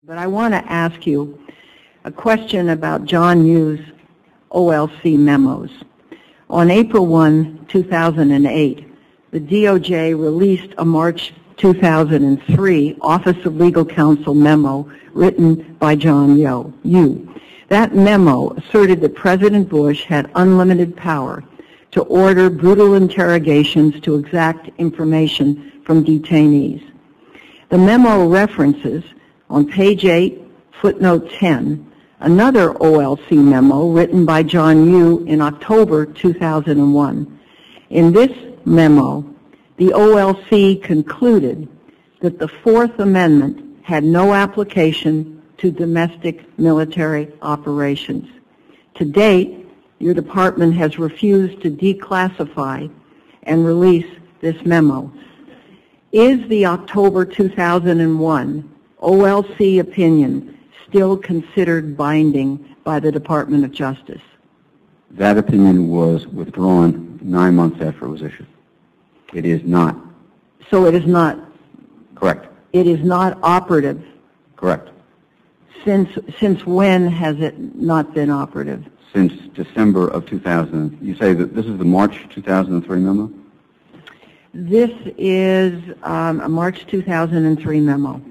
But I want to ask you a question about John Yu's OLC memos. On April 1, 2008, the DOJ released a March 2003 Office of Legal Counsel memo written by John Yu. That memo asserted that President Bush had unlimited power to order brutal interrogations to exact information from detainees. The memo references, on page 8, footnote 10, another OLC memo written by John Yu in October 2001. In this memo, the OLC concluded that the Fourth Amendment had no application to domestic military operations. To date, your department has refused to declassify and release this memo. Is the October 2001 OLC opinion still considered binding by the Department of Justice? That opinion was withdrawn 9 months after it was issued. It is not. So it is not? Correct. It is not operative? Correct. Since when has it not been operative? Since December of 2000. You say that this is the March 2003 memo? This is a March 2003 memo.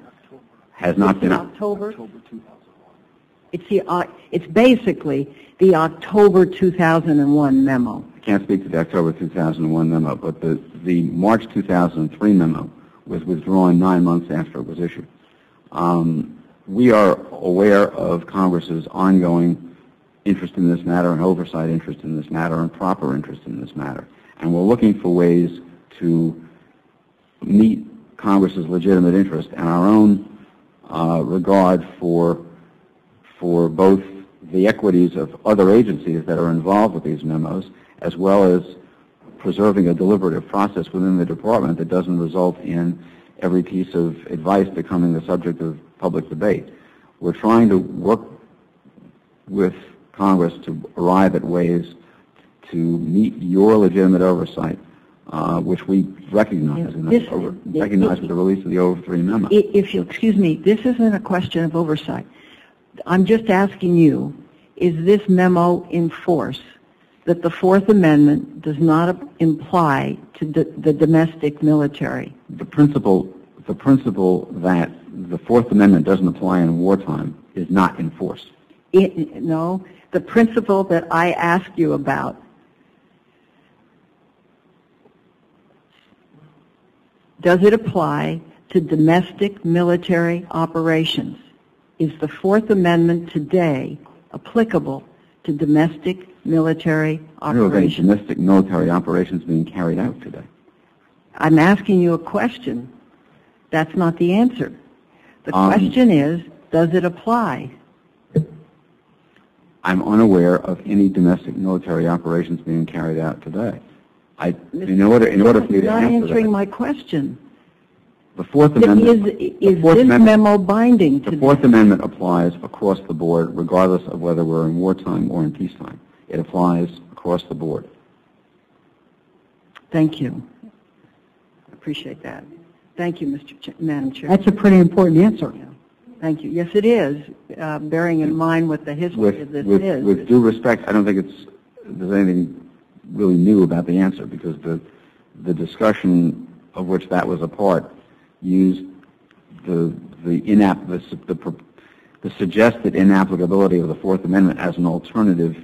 Has not been October 2001. It's basically the October 2001 memo. I can't speak to the October 2001 memo, but the March 2003 memo was withdrawn 9 months after it was issued. We are aware of Congress's ongoing interest in this matter and oversight interest in this matter and proper interest in this matter. And we're looking for ways to meet Congress's legitimate interest and our own regard for both the equities of other agencies that are involved with these memos, as well as preserving a deliberative process within the department that doesn't result in every piece of advice becoming the subject of public debate. We're trying to work with Congress to arrive at ways to meet your legitimate oversight, which we recognize with the release of the 03 memo. If you'll excuse me, this isn't a question of oversight. I'm just asking you, is this memo in force that the Fourth Amendment does not imply to the domestic military? The principle that the Fourth Amendment doesn't apply in wartime is not in force. No, the principle that I asked you about, does it apply to domestic military operations? Is the Fourth Amendment today applicable to domestic military operations? There are domestic military operations being carried out today. I'm asking you a question. That's not the answer. The question is, does it apply? I'm unaware of any domestic military operations being carried out today. In order for me to answer that, you're not answering my question. The Fourth Amendment is this memo binding to the Fourth Amendment applies across the board, regardless of whether we're in wartime or in peacetime. It applies across the board. Thank you. I appreciate that. Thank you, Madam Chair. That's a pretty important answer. Yeah. Thank you. Yes, it is, bearing in mind what the history of this is. With due respect, I don't think there's anything really new about the answer, because the discussion of which that was a part used the suggested inapplicability of the Fourth Amendment as an alternative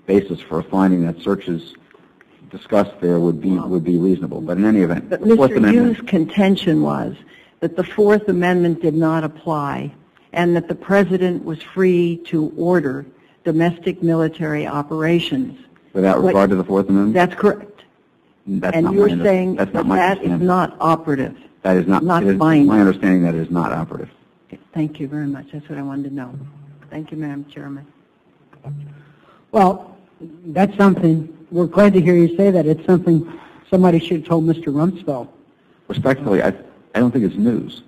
basis for finding that searches discussed there would be reasonable. But in any event, but the Fourth Amendment. Mr. Yu's contention was that the Fourth Amendment did not apply, and that the President was free to order domestic military operations. Without regard to the Fourth Amendment? That's correct. And you're saying that is not operative. That is not binding. My understanding that it is not operative. Okay, thank you very much. That's what I wanted to know. Thank you, Madam Chairman. Well, that's something. We're glad to hear you say that. It's something somebody should have told Mr. Rumsfeld. Respectfully, I don't think it's news.